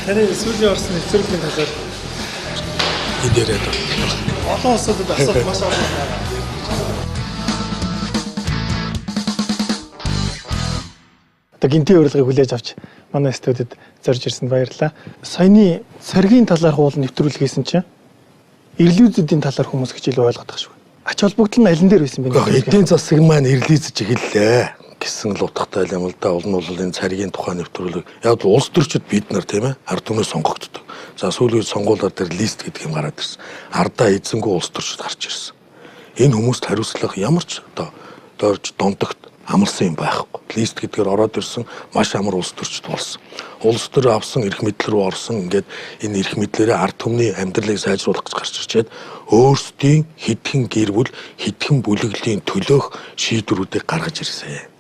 Таны сүүлийн орсон нэвтрүүлгийн талаар идэрээд олон улсуудад асуулт маш олон байна. Одоо гинтийн урилгыг хүлээж авч манай студид зорж ирсэнд баярлалаа. Саяны цэргийн талаар хуул нэвтрүүлэг хийсэн чинь ирлүүзүүдийн талаар хүмүүс гэж илүү ойлгоод байгаа шүү. Ач холбогдол нь алин дээр байсан бэ? Эдийн засаг маань ирлийзэж эхэллээ гэсэн л утгатай юм л да. Олон бол энэ цэргийн тухай нэвтрүүлэг яг улс төрчид бид нар тийм ээ ард түмнээс сонгогддог. За сүүлийн сонгуулиар дээр лист гэдэг юм гараад ирсэн. Ардаа эзэнгүй улс төрчид гарч ирсэн. Энэ хүмүүст хариуцлага ямар ч одоо дорж дондогт амлсан юм байхгүй. Лист гэдгээр ороод ирсэн маш амар улс төрчид болсон. Улс төр авсан эрх мэдэл рүү орсон. Ингээд энэ эрх мэдлээрээ ард түмний амьдралыг сайжруулах гэж гарч ирчээд өөрсдийн хэдхэн гэр бүл хэдхэн бүлэглэлийн төлөөх шийдвэрүүдийг гаргаж ирсэн.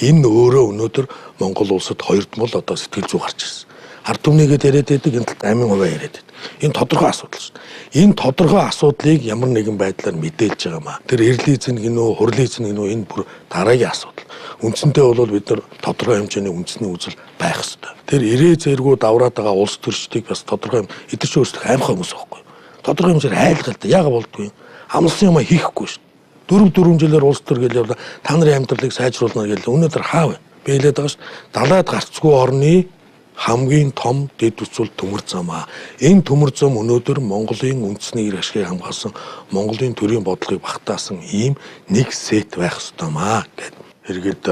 Энэ өөрөө өнөөдөр Монгол улсад хоёрдмол одоо сэтгэл зүй гарч ирсэн. Ард түмнийгээд яриад байдаг, энэ талд амин хуваа яриад байдаг. Энэ тодорхой асуудал шүү дээ. Энэ тодорхой асуудлыг ямар нэгэн байдлаар мэдээлж байгаа маа. Тэр эрлийзэн гинөө, хурлийзэн гинөө энэ бүр дараагийн асуудал. Үндсэндээ бол бид нар тодорхой хэмжээний үндэсний үзэл байх ёстой. Тэр ирээ зэргүү давраад байгаа улс төрчдийг бас тодорхой эдгээр ч өөрсдөө аимхай хүмүүс байхгүй. Тодорхой хэмжээр айлгал та яага болдгүй. Амлсан юм хийхгүй шүү. 4 жилээр улс төр гээл явлаа. Та нарын амьдралыг сайжруулна гээл өнөөдөр хаа вэ? Би хэлээд байгаа шүү. Далаад гарцгүй орны хамгийн том дэд үсвэл төмөр зам аа. Энэ төмөр зам өнөөдөр Монголын үндэсний эрх ашгийг хамгаалсан, Монголын төрийн бодлогыг багтаасан ийм нэг сет байх ёстой маа гэд. Эргээд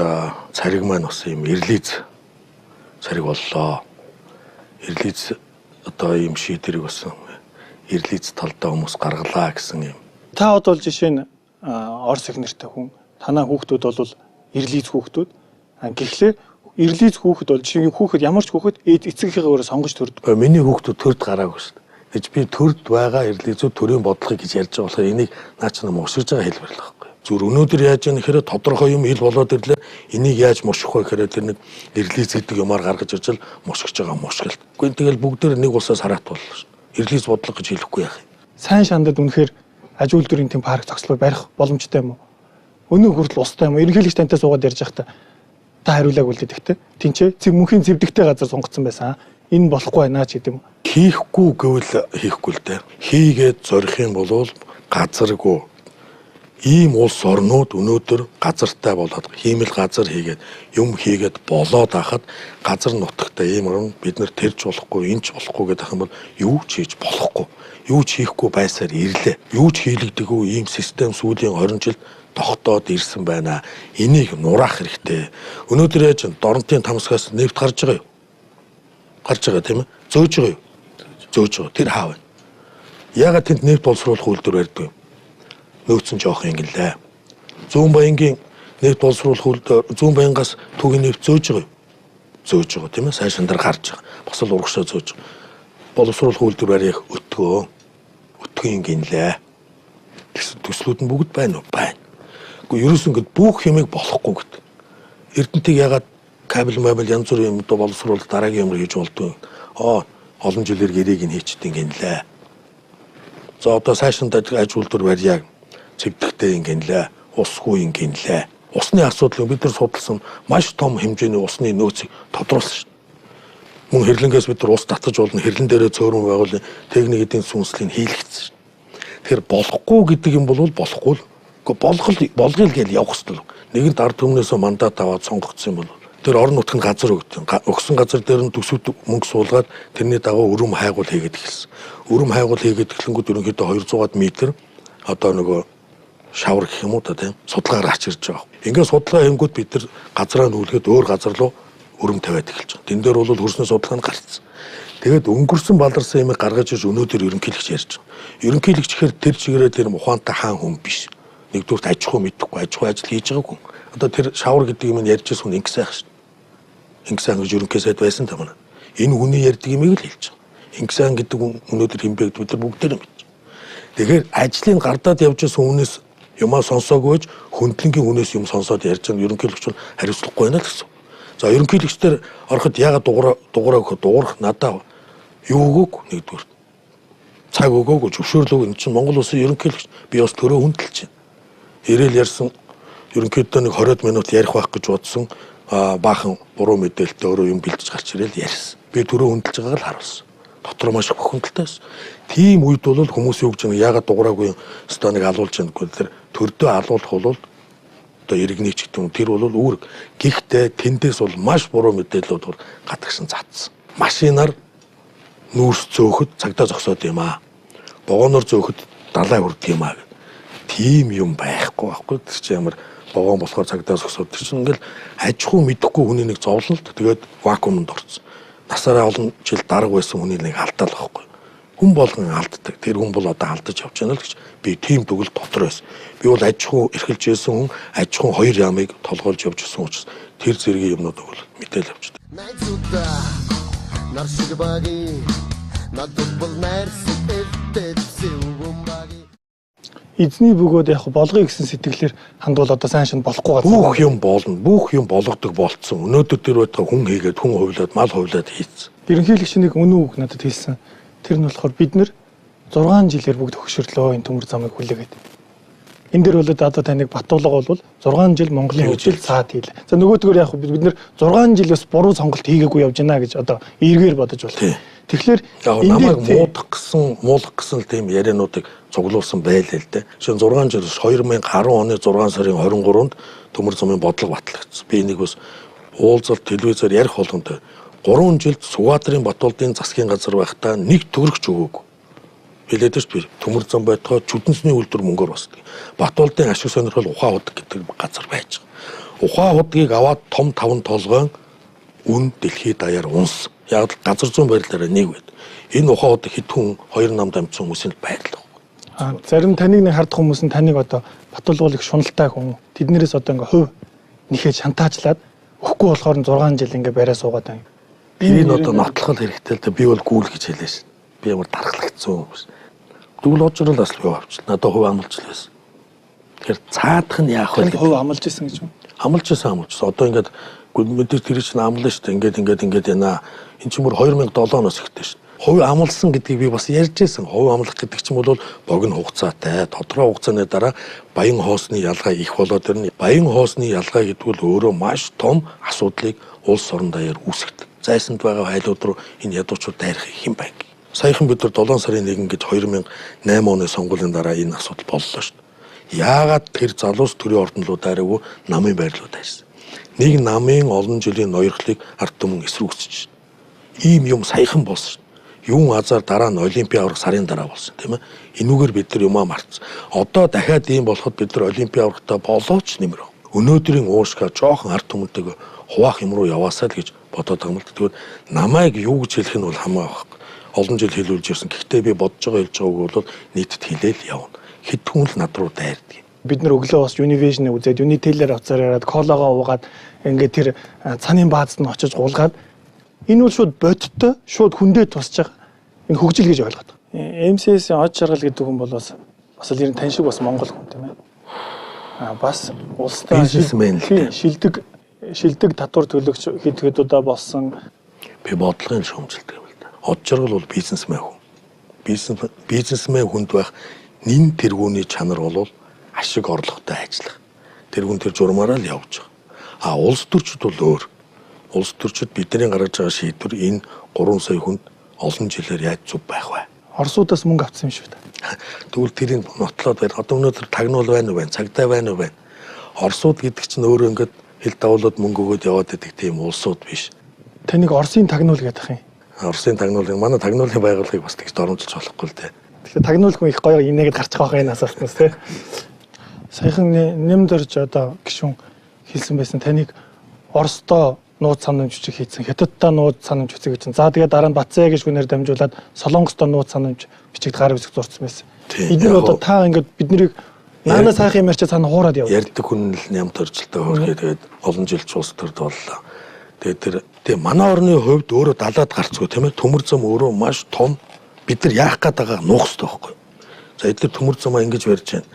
цариг маань бас ийм ирлийз цариг боллоо. Ирлийз одоо ийм шийдвэрийг бас ирлийз талдаа хүмүүс гаргалаа гэсэн юм. Та одоо жишээ нь Орос их нэртэй хүн, танаа хүүхдүүд бол ирлийз хүүхдүүд. Гэхдээ ирлийз хүүхэд бол жишээ нь хүүхэд ямар ч хүүхэд эцэгийнхээ өөрөө сонгож төрдөг. Миний хүүхдүүд төрд гараагүй шүү дээ. Гэж би төрд байгаа ирлийзүүд төрийн бодлогыг гэж ярьж байгаа болохоор энийг наа чи нам өсөж байгаа хэлбэр л байхгүй. Зүр өнөөдөр яаж яах гэхээр тодорхой юм ил болоод ирлээ. Энийг яаж муших вэ гэхээр тэр нэг ирлийз гэдэг юмар гаргаж ирж л мушгиж байгаа мушгалт. Гэхдээ тэгэл бүгдээр нэг улсаас хараат боллоо шүү. Ирлийз бодлого гэж хэлэхгүй яах юм. Сайн шандад үнэхээр аж үйлдвэрийн тэм парк зогслоо барих боломжтой юм уу? Өнөө хүртэл устай юм уу? Ерөнхийлөгч тантай суугаад ярьж байхдаа та хариулааг үлдээд ихтэй. Тинчээ мөнхийн зэвдэгтэй газар сонгогдсон байсан. Энэ болохгүй байна ч гэдэм үү? Хийхгүй гэвэл хийхгүй л дээ. Хийгээд зорих юм бол газаргүй. Ийм улс орнууд өнөөдөр газартай болоод хиймэл газар хийгээд юм хийгээд болоод ахад газар нутагтай ийм орн бид нар тэрж болохгүй, энэч болохгүй гэдэг юм бол юу ч хийж болохгүй. Юу ч хийхгүй байсаар ирлээ. Юу ч хийлэгдэггүй ийм систем сүүлийн 20 жилд тогтоод ирсэн байна. Энийг нураах хэрэгтэй. Өнөөдөр яаж дорнтын тамсгаас нефт гарч байгаа юу? Гарч байгаа тийм ээ? Зөөж байгаа юу? Зөөж байгаа. Тэр хаа вэ? Яагаад тэнд нефт боловсруулах үйлдвэр барьдаг юм? Нөөцөн жоох юм гэлээ. Зүүн баянгийн нефт боловсруулах үйлдвэр зүүн баянгаас түүгийн нефт зөөж байгаа юу? Зөөж байгаа тийм ээ? Сайшин дээр гарч байгаа. Бас л урагшаа зөөж байгаа. Боловсруулах үйлдвэр барих өтгөө. Өтгөө юм гинлээ. Төслүүд нь бүгд байна уу? Байна. Гэхдээ ерөөс ингэж бүх юмыг болохгүй гэдэг. Эрдэнтийг ягаад кабель мобиль янз бүрийн юм доо боловсруулах дараагийн юм хийж болдгоо. Олон жилээр гэрээг нь хийчихдээ гинлээ. За одоо сайшинтай аж үйлдвэр барьяа. Цэвдэгтэй ингэнлээ. Усгүй ингэнлээ. Усны асуудлыг бид нар судалсан маш том хэмжээний усны нөөцийг тодруулсан шүү. Мөн хэрлэнгээс бид нар ус татаж болно. Хэрлэн дээрээ цөөрөн байгуулын техник эдийн засгийн хийлгэсэн шүү. Тэгэхээр болохгүй гэдэг юм бол болохгүй л. Гэхдээ болгоё гэж явах хэрэгтэй. Нэгэнт ард түмнээсээ мандат аваад сонгогдсон юм бол тэр орон нутгийн газар өгдөг. Өгсөн газар дээр нь төсөвт мөнгө суулгаад тэрний дагуу өрөм хайгуул хийгээд эхэлсэн. Өрөм хайгуул хийгээд эхлэнгүүд ерөнхийдөө 200-аад метр одоо нөгөө шавар гэх юм уу та тийм судалгаагаар гарч ирж байгаа. Ингээд судалгаа хийнгүүт бид нар газраа нүүлгээд өөр газар руу өрөм тавиад эхэлж байгаа. Тэн дээр бол хөрсний судалгаа нь гарцсан. Тэгээд өнгөрсөн баларсан юмыг гаргаж иж өнөөдөр ерөнхийлөгч ярьж байгаа. Ерөнхийлөгч гэхээр тэр чигээрээ тэр ухаантай хаан хүн биш. Нэгдүгürt аж ахуй мэдэхгүй аж ахуй ажил хийж байгааг хүн. Одоо тэр шавар гэдэг юм нь ярьж ирсэн хүн ингэсэн байх шин. Ингэсэн гэж ерөнхий сайд байсан та манай. Энэ хүний ярьдаг юмыг л хэлж байгаа. Ингэсэн гэдэг хүн өнөөдөр хинбэг бид нар бүгдээр мэдж. Тэгэхээр ажлыг гардаад явж байсан хүнээс юмаа сонсоогүйж хөндлөнгийн хүнээс юм сонсоод ярьж байгаа ерөнхийлөгч нь хариуцлахгүй байна л гэсэн. За ерөнхийлөгчдөр ороход яагаад дугаараа өгөх дуурах надаа юу өгөөг нэгдүгээр цаг өгөөг зөвшөөрлөг энэ чинь Монгол улсын ерөнхийлөгч би бас төрөө хүндэлж байна. Ирээл ярьсан ерөнхийдөө нэг 20 минут ярих байх гэж бодсон баахан буруу мэдээлэлтэй өөрөө юм бэлдэж гарч ирээл ярьсан. Би түрүү хөндлөж байгааг л харуулсан. Дотор маш их бохомдолтой байсан. Тийм үед бол хүмүүс юу гэж нэг яагаад дугаараагүй өстой нэг алуулж яах гэвэл тэр төрдөө алуулах бол одоо иргэний ч гэдэг юм тэр бол үүрэг. Гэхдээ тэндээс бол маш буруу мэдээлэлүүд бол гадагшин цаацсан. Машинаар нүүрс зөөхөд цагдаа зогсоод юм аа. Богоноор зөөхөд далай хүрдэг юм аа. Тийм юм байхгүй байхгүй. Тэр чинь ямар богоон болохоор цагдаа зогсоод тэр чинь ингээл аж ахуй мэдэхгүй хүний нэг зовлонт тэгээд вакуумд орсон. Насаараа олон жил дарга байсан хүний нэг алдаал байхгүй. Хүн болгон алддаг. Тэр хүн бол одоо алдаж явж байна л гэж би тийм төгөл дотор байсан. Би бол аж ахуй эрхэлж байсан хүн аж ахуй хоёр ямыг толгойлж явж байсан учраас тэр зэргийн юмнууд бол мэдээл авчдаг. Эзний бөгөөд яг болгоё гэсэн сэтгэлээр хандвал одоо сайн шин болохгүй байгаа. Бүх юм болно. Бүх юм болгодог болцсон. Өнөөдөр тэр байтга хүн хийгээд хүн хувлаад мал хувлаад хийцэн. Ерөнхийлөгч нэг үнэн үг надад хэлсэн. Тэр нь болохоор бид нэр 6 жилээр бүгд хөшөрлөө энэ төмөр замыг хүлээгээд. Энэ дэр бол одоо таныг Батулга бол 6 жил Монголын хөгжил цаад хийлээ. За нөгөөдгөр яг бид нэр 6 жил бас буруу сонголт хийгээгүй явж байна гэж одоо эргээр бодож байна. Тэгэхээр намайг муулах гэсэн тийм яриануудыг цуглуулсан байлаа л дээ. Шинэ 6 жил 2010 оны 6 сарын 23-нд төмөр замын бодлого батлагдсан. Би энийг бас уулзалт телевизээр ярих болгонтой 3 жилд Сүгадрын Батулдын засгийн газар байхдаа нэг төгрөгч өгөөгүй. Хэлээд ш би төмөр зам байтгаа чүдэнсний үйлдвэр мөнгөөр басдаг. Батулдын ашиг сонирхол ухаан худаг гэдэг газар байж байгаа. Ухаан худгийг аваад том таван толгойн үн дэлхийд даяар унс. Яг газар зүүн байрлалаараа нэг байд. Энэ ухаан худаг хэд хүн 2 намд амжсан хүмүүсийн байрлал. Зарим таныг нэг хардах хүмүүс нь таныг одоо Батулгуул их шуналтай хүн. Тэднэрээс одоо ингээ хувь нэхэж шантаажлаад өгөхгүй болохоор 6 жил ингээ бариа суугаад байна. Энэ одоо нотлох хэрэгтэй л да би бол гүйл гэж хэлээ шин. Би ямар дархлагдсан хүмүүс. Дүүл очрол бас л юу авчлаа. Надад хувь амлж л байсан. Тэгэхээр цаадах нь яах вэ? Хувь амлж исэн гэж юм. Амлж исэн. Одоо ингээд мэдээж тэр чинь амлаа шүү дээ. Ингээд яана. Энд чинь бүр 2007 оноос ихтэй шүү. Хувь амлсан гэдгийг би бас ярьж байсан. Хувь амлах гэдэг чинь бол богино хугацаатай. Тодорхой хугацааны дараа баян хоосны ялгаа их болоод ирнэ. Баян хоосны ялгаа гэдэг бол өөрөө маш том асуудлыг улс орон даяар үүсгэдэг. Зайсанд байгаа хайлууд руу энэ ядуучууд дайрах хэм байг. Саяхан бид нар 7 сарын 1 гэж 2008 оны сонгуулийн дараа энэ асуудал боллоо шүү дээ. Яагаад тэр залуус төрийн ордонлууд дайраагүй намын байрлууд дайрсан. Нэг намын олон жилийн ноёрхлыг ард түмэн эсрүүгсэж шүү дээ. Ийм юм саяхан болсон шүү дээ. Юун азар дараа нь Олимпийн аврах сарын дараа болсон тийм ээ. Энүүгээр бид нар юмаа мартсан. Одоо дахиад ийм болоход бид нар Олимпийн аврахтаа болооч нэмэр. Өнөөдрийн уушгаа жоохон ард түмэнтэйг хуваах юм руу яваасаа л гэж бодоод байгаа юм л. Тэгвэл намайг юу гэж хэлэх нь бол хамаа байхгүй. Олон жил хэлүүлж ирсэн. Гэхдээ би бодож байгаа хэлж байгааг бол нийтэд хэлээл явна. Хэд хүн л над руу дайрдаг. Бид нар өглөө бас Univision-ыг үзээд Unitel-ээр авцаар яриад кологоо уугаад ингээд тэр цанын баазд нь очиж гулгаад энэ бол шууд бодиттой, шууд хүндээ тусч байгаа. Энэ хөгжил гэж ойлгоод байгаа. MCS-ийн од жаргал гэдэг хүн бол бас л ер нь тань шиг бас Монгол хүн тийм ээ. Бас улстай шилдэг татвар төлөгч хэд удаа болсон. Би бодлогын шүүмжилдэг юм л да. Од жаргал бол бизнесмен хүн. Бизнесмен хүнд байх нэн тэргүүний чанар бол ашиг орлоготой ажиллах. Тэр хүн тэр журмаараа л явж байгаа. Улс төрчид бол өөр. Улс төрчид бидний гаргаж байгаа шийдвэр энэ 3 сая хүнд олон жилээр яаж зүв байх вэ? Оросуудаас мөнгө авсан юм шүү дээ. Тэгвэл тэрийг нотлоод байна. Одоо өнөөдөр тагнуул байна уу байна? Цагдаа байна уу байна? Оросууд гэдэг чинь өөрөө ингээд хил давуулаад мөнгө өгөөд яваад байдаг тийм улсууд биш. Таныг Оросын тагнуул гэдэг юм. Оросын тагнуулын манай тагнуулын байгууллагыг бас тэгж доромжилж болохгүй л дээ. Тэгэхээр тагнуул хүн их гоё инээгээд гарч байгаа энэ асуултнаас тий. Саяхан нэмдэрж одоо гişүн хэлсэн байсан таныг Оросдоо нууц санамж бичиг хийсэн. Хятадтай нууц санамж бичиг хийсэн. За тэгээд дараа нь Бацаа гэж хүнээр дамжуулаад Солонгостой нууц санамж бичигт гар бисэг зурцсан байсан. Эдгээр одоо та ингээд биднийг наана сайхан юм ярьчаа цаана хуураад яваа. Ярьдаг хүн л ням төржилтэй хөрхий тэгээд олон жил цус төрд боллоо. Тэгээд тэр манай орны хувьд өөрөө далаад гарцгүй тийм ээ. Төмөр зам өөрөө маш том. Бид нар яах гээд байгааг нуух хэрэгтэй байхгүй. За эдгээр төмөр замаа ингэж барьж байна.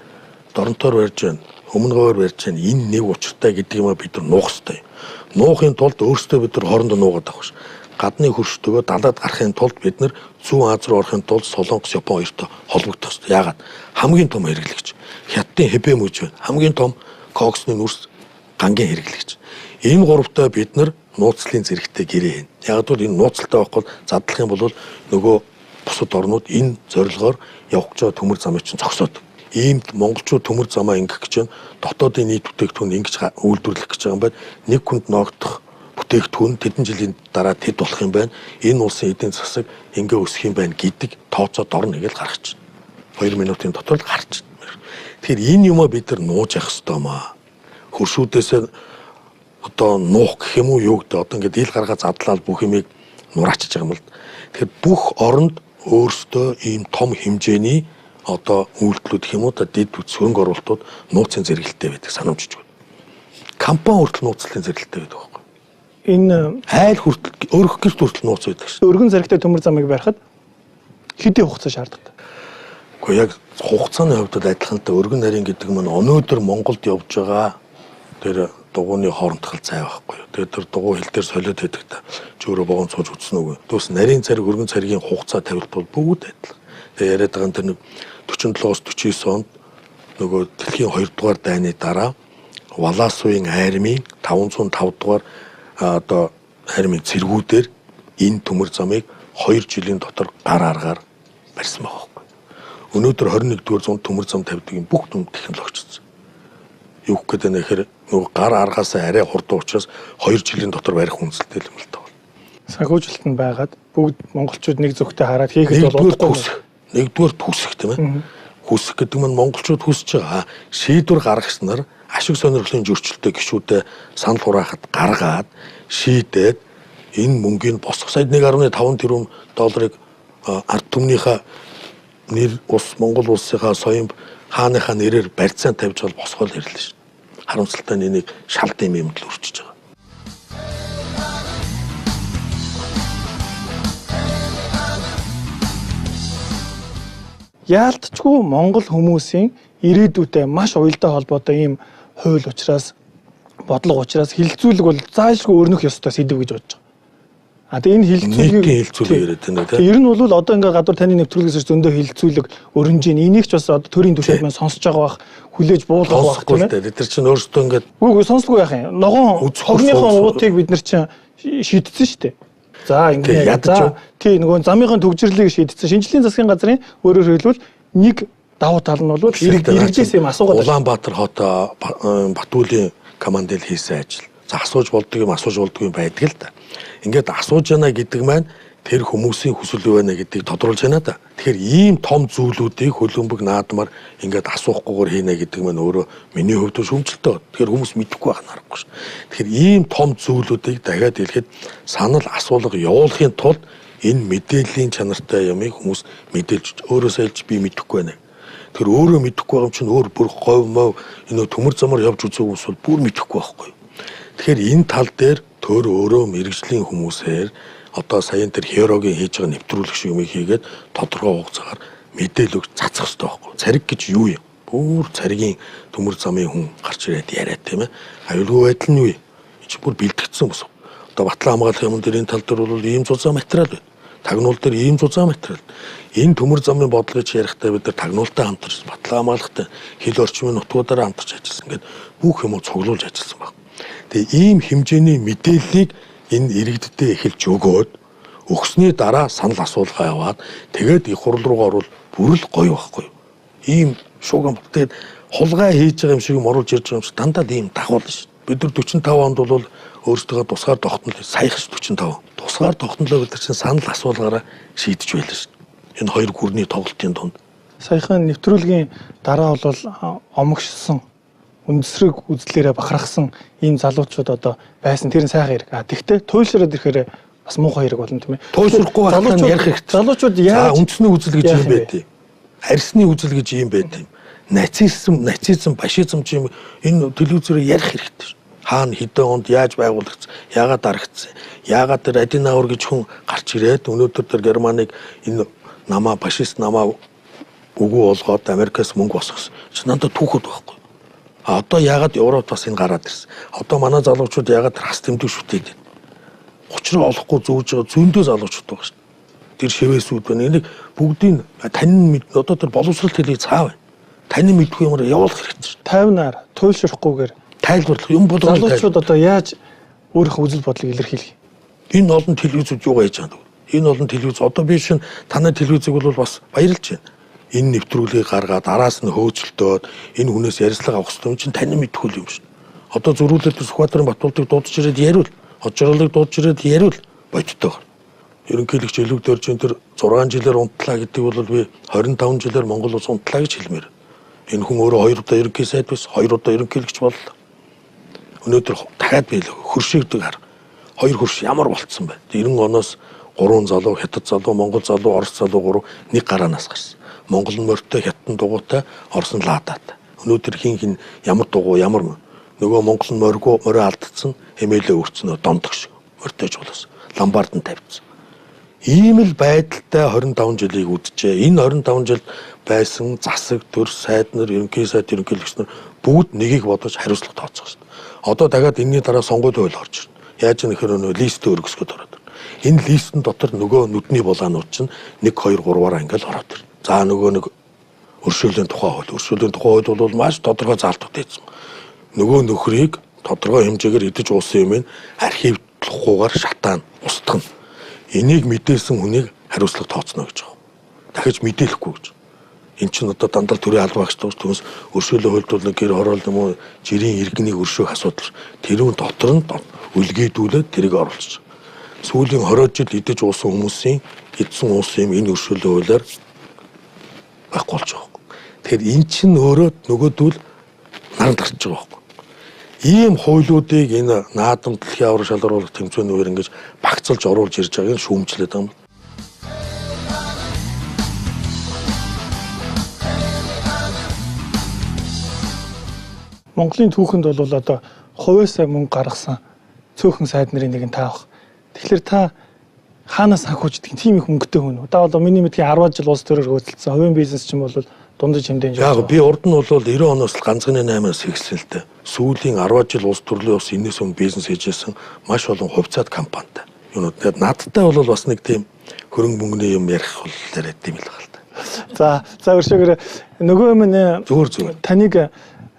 Доронтоор барьж байна. Өмнө говьор барьж байна. Энэ нэг учиртай гэдэг юм а бид нар нуух хэрэгтэй. Нуухын тулд өөрсдөө бид нар хоорондоо нуугаад авах ш. Гадны хөрштөгөө далаад гарахын тулд бид нар зүүн Аз руу орохын тулд Солонгос, Япон хоёртой холбогдох хэрэгтэй. Яагаад? Хамгийн том хэрэглэгч. Хятадын хэбэм үж байна. Хамгийн том коксны нүрс гангийн хэрэглэгч. Энэ гуравтай бид нар нууцлалын зэрэгтэй гэрээ хийн. Яг л энэ нууцлалтай байхгүй задлах юм бол нөгөө бусад орнууд энэ зорилгоор явах гэж байгаа төмөр замыг чинь зогсоод. Иймд монголчууд төмөр замаа ингэх гэж байна. Дотоодын нийт бүтээгдэхүүн ингэж үйлдвэрлэх гэж байгаа юм байна. Нэг хүнд ноогдох бүтээгдэхүүн тэдэн жилийн дараа тэд болох юм байна. Энэ улсын эдийн засаг ингээ өсөх юм байна гэдэг тооцоод орно гэж гаргач. 2 минутын дотор л гарч. Тэгэхээр энэ юмаа бид нар нууж явах хэрэгтэй маа. Хөршүүдээс одоо нуух гэх юм уу юу гэдэг одоо ингээд ил гаргаа задлаад бүх юмыг нураачж байгаа юм л. Тэгэхээр бүх оронд өөрсдөө ийм том хэмжээний одоо үйлдэлүүд гэх юм уу дид сөрөнгө оруулалтууд нууцын зэрэгэлтэй байдаг санамжиж байна. Компани хүртэл нууцлалын зэрэгэлтэй байдаг байхгүй. Энэ айл хүртэл өргөх гэрт хүртэл нууц байдаг шүү. Өргөн зэрэгтэй төмөр замыг барихад хэдийн хугацаа шаарддаг. Гэхдээ яг хугацааны хувьд адилхантай өргөн нарийн гэдэг нь өнөөдөр Монголд явж байгаа тэр дугууны хоорондох зай байхгүй юу. Тэгээд тэр дугуй хил дээр солиод байдаг та. Чи өөрөө богоон цууж үзсэн үгүй. Түүс нарийн цариг өргөн царигийн хугацаа тавилт бол бүгд адил. Тэгээд яриад байгаа тэр 47-оос 49 онд нөгөө дэлхийн 2 дугаар дайны дараа Валаасуын айрмын 505 дугаар одоо айрмын цэргүүдээр энэ төмөр замыг 2 жилийн дотор гар аргаар барьсан байгаа байхгүй. Өнөөдөр 21-р зуунд төмөр зам тавьдаг юм бүх юм технологичсон. Юу гэдэг нь нэхэр нөгөө гар аргаасаа арай хурдан учраас 2 жилийн дотор барих үнэлтэй юм л таа. Санхүүжилт нь байгаад бүгд монголчууд нэг зүгтээ хараад хийхэд бол удахгүй. Нэгдүгээр төсөх тийм ээ. Хүсэх гэдэг нь монголчууд хүсэж байгаа шийдвэр гаргаснаар ашиг сонирхлын зөрчилтэй гишүүдэд санал хураахад гаргаад шийдээд энэ мөнгийг босгох сая 1.5 тэрбум долларыг ард түмнийхээ нэр ус Монгол улсынхаа соён хааныхаа нэрээр барьцаан тавьж бол босгол ирлээ шүү. Харамсалтай нь энийг шалт юм л өрчиж байгаа. Яалтчгүй Монгол хүмүүсийн ирээдүйтэй маш уялдаа холбоотой ийм хууль учраас бодлого учраас хилцүүлэг бол заашгүй өрнөх ёстой сэдв гэж бодож байгаа. А тэгээ энэ хилцүүлгийг хилцүүлэг яриад байна тийм. Ер нь бол одоо ингээд гадуур таны нэвтрүүлгээс зөндөө хилцүүлэг өрнөж ийн. Энийг ч бас одоо төрийн түвшинд маань сонсож байгаа бах, хүлээж буулгах байх тийм ээ. Бид нар чинь өөрсдөө ингээд үгүй сонсдгүй яах юм. Ногоон хогныхон уутыг бид нар чинь шийдсэн шүү дээ. За ингээд ядаж тий нөгөө замынхын төгжрлийг шийдсэн. Шинжлэлийн засгийн газрын өөрөөр хэлбэл нэг давуу тал нь бол иргэжээс юм асуугаад Улаанбаатар хот Батүлийн командэл хийсэн ажил. За асууж болдго юм байдаг л да. Ингээд асууж яана гэдэг маань тэр хүмүүсийн хүсэл байна гэдгийг тодруулж байна да. Тэгэхээр ийм том зүйлүүдийг хөлбөмбөг наадмаар ингээд асуухгүйгээр хийнэ гэдэг маань өөрөө миний хувьд шүүмжлэлтэй. Тэгэхээр хүмүүс мэдэхгүй байх нь аргагүй ш. Тэгэхээр ийм том зүйлүүдийг дахиад хэлэхэд санал асуулга явуулахын тулд энэ мэдээллийн чанартай ямыг хүмүүс мэдээлж өөрөөсөө хэлж би мэдэхгүй байна. Тэр өөрөө мэдэхгүй байгаа юм чинь өөр бүр говь мов энэ төмөр замаар явж үзэх хүмүүс бол бүр мэдэхгүй байхгүй. Тэгэхээр энэ тал дээр төр өөрөө мэрэгжлийн хүмүүсээр одоо саяын тэр херогийн хийж байгаа нэвтрүүлэг шиг юм хийгээд тодорхой хугацаагаар мэдээлэл өгч цацах хэрэгтэй байхгүй. Цариг гэж юу юм? Бүр царигийн төмөр замын хүн гарч ирээд яриад тийм ээ. Аюулгүй байдал нь юу юм? Энд бүр бэлтгэгдсэн бос. Одоо Батлан хамгаалах юм дээр энэ тал дээр бол ийм зузаан материал байна. Тагнуул дээр ийм зузаан материал. Энэ төмөр замын бодлогыг ярихдаа бид нар тагнуултай хамтарч Батлан хамгаалахтай хил орчмын нутгуудаараа хамтарч ажилласан. Ингээд бүх юм цуглуулж ажилласан баг. Тэгээ ийм хэмжээний мэдээллийг энэ иргэддээ эхэлж өгөөд өгсний дараа санал асуулгаа яваад тэгээд их хурл руугаа орвол бүр л гоё байхгүй юу. Ийм шууган тэгээд хулгай хийж байгаа юм шиг юм оруулж ирж байгаа юм шиг дандаа ийм дагуул ш. Бид нар 45 онд бол өөрсдөө тусгаар тогтнол саяхан 45. Тусгаар тогтнолоо бид нар чинь санал асуулгаараа шийдэж байлаа ш. Энэ хоёр гүрний тоглолтын дунд саяхан нэвтрүүлгийн дараа бол омогшсон үндэсрэг үзлээрээ бахархсан ийм залуучууд одоо байсан тэр нь сайхан хэрэг. Тэгвэл туйлшраад ирэхээр бас муухай хэрэг болно тийм ээ. Туйлшрахгүй байх нь ярих хэрэгтэй. Залуучууд яаж үндэсний үзэл гэж юм байдیں۔ Арьсны үзэл гэж юм байдیں۔ Нацизм, фашизм ч юм энэ телевизээр ярих хэрэгтэй шүү. Хаана хэдэн онд яаж байгуулагдсан, яагаад дарагдсан, яагаад тэр Аденауэр гэж хүн гарч ирээд өнөөдөр тэр Германыг энэ намаа фашист намаа үгүй болгоод Америкаас мөнгө босгосон. Чи надад түүхэд байхгүй. Одоо яагаад Европ бас энэ гараад ирсэн. Одоо манай залуучууд яагаад тэр хас тэмдэг шүтээд байна. Учраа олохгүй зөөж байгаа зөндөө залуучууд байгаа шүү. Тэр шивээсүүд байна. Энийг бүгдийг тань одоо тэр боловсролт хэлийг цаав. Таны мэдгүй юмараа явуулах хэрэгтэй шүү. 50-аар туйлшрахгүйгээр тайлбарлах юм болов залуучууд одоо яаж өөрийнхөө үзэл бодлыг илэрхийлье. Энэ олон телевизүүд юу яаж байгаа вэ? Энэ олон телевиз одоо би шинэ танай телевизийг бол бас баярлж байна. Энэ нэвтрүүлгийг гаргаад араас нь хөөцөлтөөд энэ хүнээс ярьцлага авах хэрэгтэй юм чинь тань мэдхгүй юм шин. Одоо зөрүүлэлт Сүхбаатарын Батболдыг дуудаж ирээд яриул, Хожролыг дуудаж ирээд яриул бодтойгоор. Ерөнхийлөгч элүүгдэрч энэ төр 6 жилээр унтлаа гэдэг бол би 25 жилээр Монгол улс унтлаа гэж хэлмээр. Энэ хүн өөрөө 2 удаа ерөнхий сайд байсан, 2 удаа ерөнхийлөгч боллоо. Өнөөдөр дахиад би хөршигдөг хар. 2 хөрш ямар болцсон бэ? 90 оноос 3 залуу, Хятад залуу, Монгол залуу, Орос залуу 3 нэг гараанаас гарсан. Монгол нь морьтой, Хятад дугуйтай, Орос нь лаадаад. Өнөөдөр хин ямар дугуй, ямар нөгөө Монгол нь морьгоо алдсан, эмээлээ өрцнөө дондох шиг морьтойж болоос. Ламбард нь тавьчихсан. Ийм л байдалтай 25 жилийг үджээ. Энэ 25 жилд байсан засаг, төр, сайд нар, ерөнхий сайд, ерөнхийлөгч нар бүгд нэгийг бодож хариуцлага тооцох шээ. Одоо дахиад энэний дараа сонгуульд хууль орж ирнэ. Яаж нэхэр нөө листээ өргөсгöd ороод ирнэ. Энэ листэн дотор нөгөө нүдний булаанууд чинь 1 2 3-аараа ингээл ороод ирнэ. За нөгөө нэг өршөөлийн тухай хууль бол маш тодорхой заалтууд хийсэн. Нөгөө нөхрийг тодорхой хэмжээгээр идэж уусан юм ин архивлахгүйгээр шатаана, устгана. Энийг мэдээсэн хүнийг хариуцлага тооцно гэж байгаа. Дахиж мэдээлэхгүй гэж. Эн чинь одоо дандаа төрийн албан агчдаас түнс өршөөлөө хөлдүүлнэ гэр хороол юм уу жирийн иргэнийг өршөөх асуудал. Тэрүүн дотор нь үлгэдүүлээд тэрийг оруулж. Сүүлийн 20 жил идэж уусан хүмүүсийн эдсэн уусан юм энэ өршөөлөө хуулиар байхгүй болж байгаа. Тэгэхээр эн чинь өөрөө нөгөөдөл наранд гарч байгаа байхгүй. Ийм хуулиудыг энэ наадам дэлхийн аврал шалгаруулах тэмцээнүүгээр ингэж багцалж оруулж ирж байгааг нь шүүмжлээд байгаа юм. Монголын түүхэнд бол одоо хувьяасаа мөнгө гаргасан цөөхөн сайд нарын нэг нь та бах. Тэгэхээр та хаанаас санхүүждэг тийм их мөнгөтэй хүн үү? Одоо бол миний мэдхийн 10 жил улс төрөөр хөөцөлдсөн хувийн бизнес ч юм бол дундаж хэмдэн жоо. Яг би урд нь бол 90 оноос л ганцхан 8-аас ихсэн л дээ. Сүүлийн 10 жил улс төрлөө бас энэс өмнө бизнес хийжсэн маш олон хувьцаат компанитай. Юунууд тэгээд надтай бол бас нэг тийм хөрөнгө мөнгөний юм ярих бол яриад юм л байна л да. За өршөөгөр нөгөө юм нэ зүгээр таныг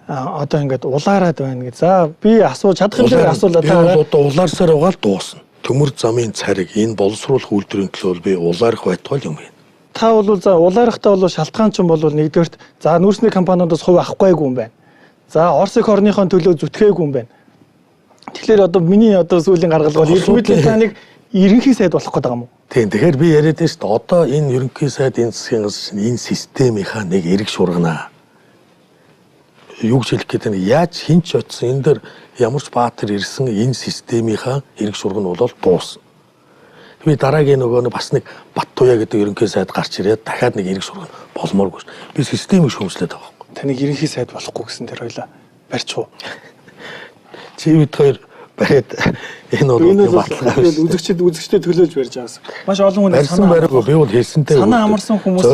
одоо ингээд улаарад байна гэж. За би асууж чадах юм дээр асуулаа та. Би одоо улаарсаар байгаа л дуусна. Төмөр замын цариг энэ боловсруулах үйлдвэрийн төлөө би улаарах байтугай юм байна. Та бол за улаарахтаа бол шалтгаан ч бол нэгдүгээрт за нүүрсний компаниудаас хувь авахгүйгүй юм байна. За Орос их орныхон төлөө зүтгээгүй юм байна. Тэгэхээр одоо миний сүүлийн гаргалгаа ерөнхийдөө таныг ерөнхий сайд болох гэдэг юм уу? Тийм. Тэгэхээр би яриад байна шүү дээ. Одоо энэ ерөнхий сайд энэ засгийн газар энэ системийнхаа нэг эрг шурганаа. Юу гэж хэлэх гээд байна? Яаж хинч очсон энэ дэр ямар ч баатар ирсэн энэ системийнхаа эрг шурган бол дуусна. Би дараагийн нөгөө бас нэг Баттуяа гэдэг ерөнхий сайд гарч ирээд дахиад нэг эрг шурган болмооргүй. Би системийг шүүмжлээд байгаа байхгүй. Таныг ерөнхий сайд болохгүй гэсэн тэр хоёлаа барьч уу? Чи бид хоёр бариад энэ бол баталгаа үзэгчдэд төлөөж барьж байгаас. Маш олон хүн санаа бариагүй. Би бол хэлсэнтэй. Санаа амарсан хүмүүс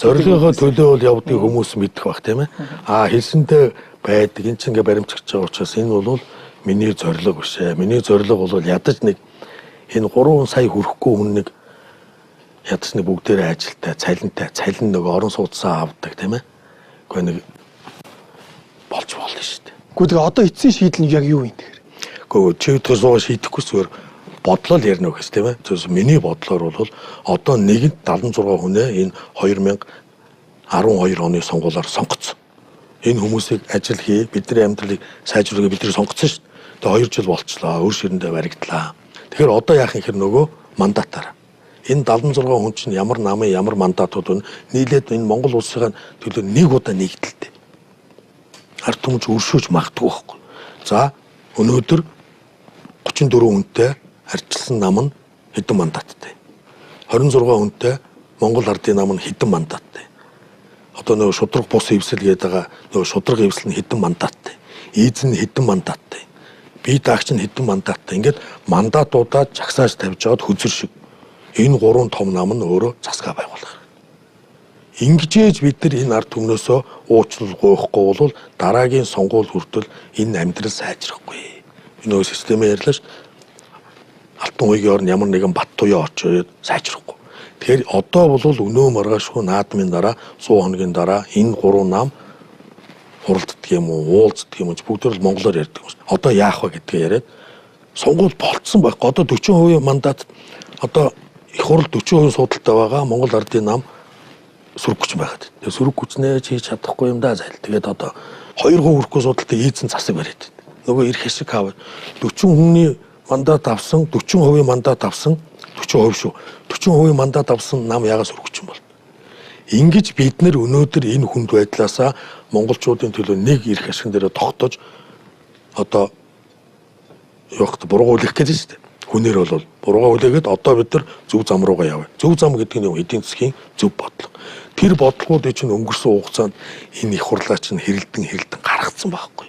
зорилгынхоо төлөө бол явдаг хүмүүс мэдэх бах тийм ээ. Хэлсэнтэй байдаг. Энд чинь ингээ баримтгаж байгаа учраас энэ бол миний зорилго биш ээ. Миний зорилго бол ядаж нэг энэ 3 сая хүрэхгүй хүн нэг ядаж нэг бүгдээрээ ажилтай, цалин нөгөө орон сууцсан авдаг тийм ээ. Гэхдээ нэг болж болно шүү дээ. Гэхдээ одоо эцсийн шийдэл нь яг юу юм тэгэхээр? Гэхдээ чи өдөр суугаа шийдэхгүй зүгээр бодлол ярина гэс тийм ээ. Зөвхөн миний бодлоор бол одоо нэгэнд 76 хүнээ энэ 2012 оны сонгуулиар сонгоцсон. Энэ хүмүүсийг ажил хий, бидний амьдралыг сайжруулахыг бидний сонгоцсон шүү дээ. Тэгээ 2 жил болчихлоо. Өөр ширэндээ баригдлаа. Тэгэхээр одоо яах юм хэр нөгөө мандатаар. Энэ 76 хүн чинь ямар намын ямар мандатууд вэ? Нийлээд энэ Монгол улсын төлөө нэг удаа нэгдэлтэй. Ард түмж өршөөж магтгүй байхгүй. За өнөөдөр 34 хүнтэй арчилсан нам нь хэдэн мандаттай. 26 хүнтэй Монгол ардын нам нь хэдэн мандаттай. Одоо нөгөө шудраг бус эвсэл гэдэг байгаа нөгөө шудраг эвсэл нь хэдэн мандаттай. Эзэн нь хэдэн мандаттай. Бие даагч нь хэдэн мандаттай. Ингээд мандатуудаа жагсааж тавьж аваад хүзэр шиг. Энэ 3 том нам нь өөрөө засгаа байгуулах. Ингэжээж бид нар энэ ард түмнөөсөө уучлал гуйхгүй бол дараагийн сонгуул хүртэл энэ амьдрал сайжрахгүй. Энэ системээр ярьлаа ш. Алтан уйгийн орн ямар нэгэн Баттуяа очоод сайжрахгүй. Тэгэхээр одоо бол өнөө маргаашгүй наадмын дараа 100 хоногийн дараа энэ 3 нам хуралддаг юм уу, уулздаг юм уу бүгд л монголоор ярьдаг юм. Одоо яах вэ гэдгээ яриад сонгуул болцсон байхгүй. Одоо 40% мандат одоо их хурл 40% судалтай байгаа Монгол Ардын нам сөрөг хүчин байгаад. Тэгээ сөрөг хүчнээ хийж чадахгүй юм да зайл. Тэгээд одоо 2% хүрэхгүй судалтай ийдсэн засаг бариад. Нөгөө ирэх хэсэг хав 40 хүний мандат авсан 40% мандат авсан 40% шүү. 40% мандат авсан нам яагаас сөрөг хүчин бол. Ингэж бид нэр өнөөдөр энэ хүнд байдлаасаа монголчуудын төлөө нэг ирэх ашигн дээр тогтож одоо явахт буруугуулах гэж шүү дээ. Хүнээр бол буруугаа үлээгээд одоо бид нар зөв зам руугаа яваа. Зөв зам гэдэг нь эдийн засгийн зөв бодлого. Тэр бодлогуудыг чинь өнгөрсөн хугацаанд энэ их хурлаа чинь хэрэлдэн гаргацсан байхгүй.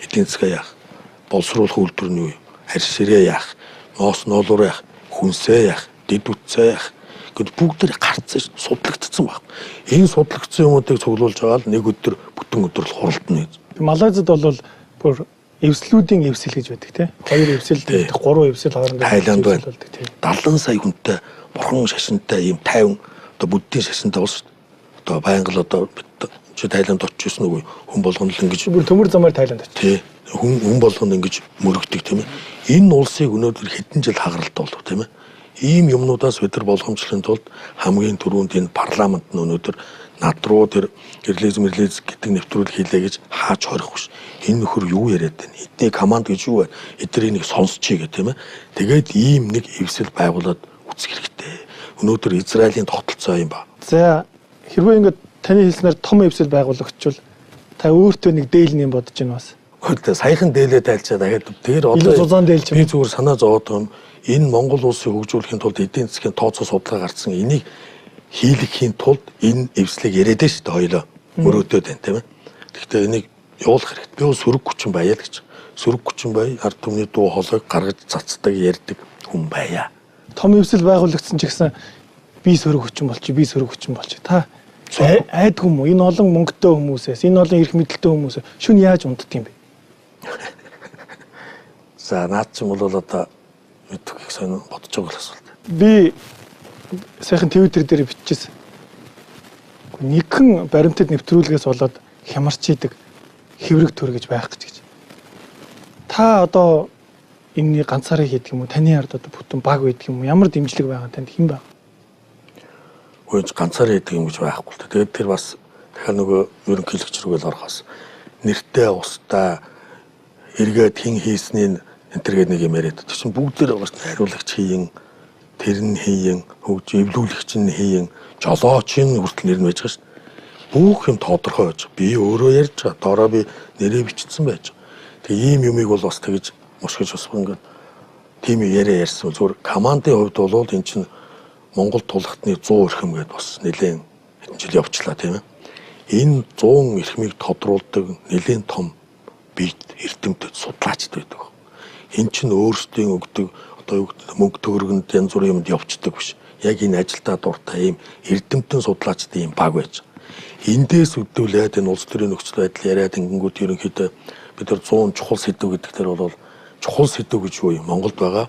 Эдийн засгаа яах? Боловсруулах үйлдвэр нь юу? Харь ширээ яах? Ноос ноолуур яах? Хүнсээ яах? Дэд үтсээ яах? Гэвч бүгд тэр гарцсан судлагдсан байхгүй. Энэ судлагдсан юмуудыг цуглуулж байгаа л нэг өдөр бүтэн өдөр л хуралдана гэж. Малайзад бол бүр эвслүүдийн эвсэл гэж байдаг тийм. 2 эвсэл, 3 эвсэл хоорондоо Тайланд байна. 70 сая хүнтэй бурхан шашинтай ийм 50 одоо буддийн шашинтай улс. Одоо байнга л одоо бид чи Тайланд очижсэн үгүй хүн болгоно л ингэж бүр төмөр замаар Тайланд очив. Тий. Хүн болгоно ингэж мөрөгдөг тийм ээ. Энэ улсыг өнөөдөр хэдэн жил хагаралтай болов тийм ээ. Ийм юмнуудаас бид нар болгоомжлохын тулд хамгийн түрүүнд энэ парламент нь өнөөдөр над руу тэр гэрлэз гэдэг нэвтрүүлэг хийлээ гэж хаач хорих биш. Энэ нөхөр юу яриад байна? Эдний команд гэж юу вэ? Эднийг сонсчихъя гэх тийм ээ. Тэгээд ийм нэг эвсэл байгуулад үсэх хэрэгтэй. Өнөөдөр Израилийн тогтолцоо юм ба. За хэрвээ ингээд таны хэлснээр том эвсэл байгуулагчвал та өөртөө нэг дээл нэм бодож байна бас. Хөөе саяхан дээлээ тайлчаа дахиад тэр одоо зузаан дээл би зүгээр санаа зовоод юм. Энэ Монгол улсыг хөгжүүлэхийн тулд эдийн засгийн тооцоо судалгаа гарсан. Энийг хийлгэхийн тулд энэ эвслийг яриад нь шүү дээ хоёлоо мөрөөдөд байна тийм ээ. Гэхдээ энийг явуулах хэрэгтэй. Би бол сөрөг хүчин байя л гэж. Сөрөг хүчин бай ард түмний дуу хоолойг гаргаж цацдаг ярьдаг хүн байя. Том эвсэл байгуулагдсан ч гэсэн би сөрөг хүчин болчих. Та айдгүй юм уу? Энэ олон мөнгөтэй хүмүүсээс, энэ олон эрх мэдэлтэй хүмүүсээ шүн яаж унддаг юм бэ? За наад чинь бол одоо мэдэх их сонь бодож байгаа асуулт. Би сайхан Twitter дээр биччихсэн. Нэгэн баримтад нэвтрүүлгээс болоод хямарч идэг хэврэг төр гэж байх гэж. Та одоо энэний ганцаараа хийдэг юм уу? Таны ард одоо бүтэн баг байдаг юм уу? Ямар дэмжлэг байгаа танд хэн баг? Хөөж ганцаараа хийдэг юм гэж байхгүй л. Тэгээд тэр бас дахиад нөгөө ерөнхийлөгч рүүгээл орохоос нэртэй устай эргээд хин хийсний энтергээд нэг юм яриад. Тэр чинь бүгдээр бас хариулагч хийин, тэр нь хийин, хөгж эвлүүлэгч нь хийин, жолоочийн хүртэл нэр нь байж байгаа шүү дээ. Бүх юм тодорхой байж. Би өөрөө ярьж байгаа. Доороо би нэрээ бичсэн байж. Тэгээ ийм юмыг бол бас тэгж мушгиж бас ингээд тийм яриа ярьсан. Зүгээр командын хувьд бол эн чинь Монгол тулхтны 100 эрхэм гэдээ бас нэлээд хэдэн жил явчлаа тийм ээ. Энэ 100 эрхмийг тодруулдаг нэлээд том бие эрдэмтэд судлаачд байдаг. Эн чинь өөрсдийн өгдөг одоо мөнгө төгрөгөнд янз бүрийн юмд явцдаг биш. Яг энэ ажилдаа дуртай ийм эрдэмтэн судлаачдын ийм баг байж. Эндээс үдвэлээд энэ улс төрийн нөхцөл байдал яриад ингэнгүүт ерөнхийдөө бид нар 100 чухал сэдв гэдэг дээр бол чухал сэдв гэж юу юм? Монголд байгаа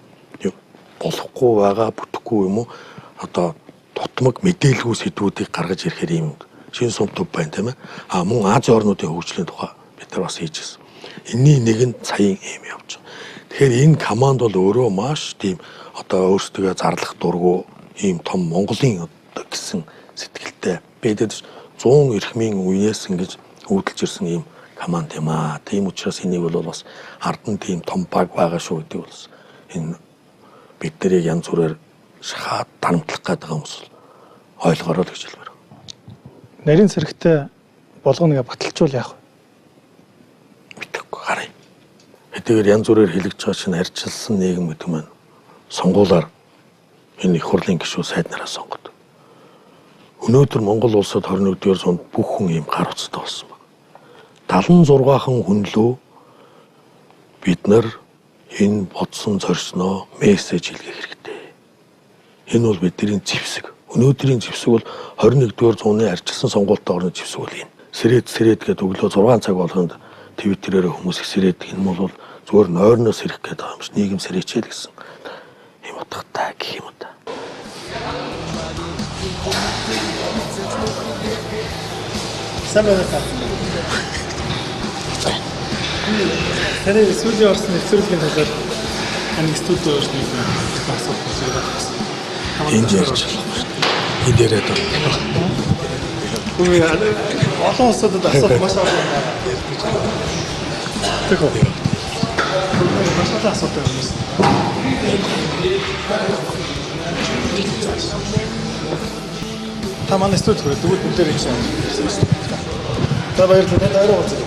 болохгүй байгаа бүтэхгүй юм уу? Одоо тутмаг мэдээлгүй сэдвүүдийг гаргаж ирэхээр ийм шин сум төв байна тийм ээ. А мөн Азийн орнуудын хөгжлийн тухай бид нар бас хийжсэн. Энийн нэг нь саяын ийм явж байгаа. Тэгэхээр энэ команд бол өөрөө маш тийм одоо өөрсдөө зарлах дургу ийм том Монголын одоо гэсэн сэтгэлтэй бидэд 100 эрхмийн үеэс ингэж үүдэлж ирсэн ийм команд юм аа. Тийм учраас энийг бол бас ард нь тийм том баг байгаа шүү гэдэг бол энэ бид нарыг янз бүрээр шахаад дарамтлах гэдэг юм бол ойлгороо л гэж хэлмээр. Нарийн сэрэгтэй болгоныг баталчвал яах вэ? Мэдээгүй харъя. Хэдийгээр янз бүрээр хэлэгж байгаа чинь арчилсан нийгэм гэдэг маань сонгуулаар энэ их хурлын гишүүд сайд нараас сонгодог. Өнөөдөр Монгол улсад 21-р зуунд бүх хүн ийм гар утстай болсон байна. 76хан хүн лөө бид нар энэ бодсон зорьсноо мессеж хэлгэх хэрэгтэй. Энэ бол бидний зэвсэг. Өнөөдрийн зэвсэг бол 21-р зууны арчилсан сонгуультай орны зэвсэг бол энэ. Сэрээд гэдэг өглөө 6 цаг болгонд Твиттерээр хүмүүс их сэрээдэг. Энэ бол зүгээр нойрноос сэрэх гэдэг юм ш. Нийгэм сэрээчээл гэсэн юм утгатай гэх юм да. Сайн байна та. Тэрээ сүүлийн орсны нэвтрүүлгийн талаар нэг студид өөрч нэг асуулт байна. Энд ярьж болох шүү дээ. Энд яриад байна. Үгүй олон улсуудад асуулт маш олон байна. Тэгвэл маш олон асуулт байна. Та манай студид хүрээд бүгд бүгдээр ирж байна. За баярлалаа. Дайраа уулзъя.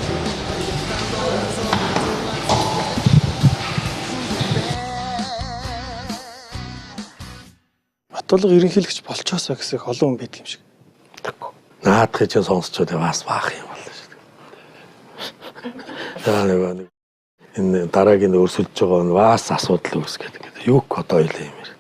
Батулга ерөнхийлөгч болчоосоо гэсэн олон хүн байдаг юм шиг. Тэгэхгүй. Наадах чинь сонсчод бас баах юм байна шүү дээ. Энэ дараагийн өрсөлдөж байгаа нь бас асуудал үүсгээд. Юу одоо ойлаа юм ярь.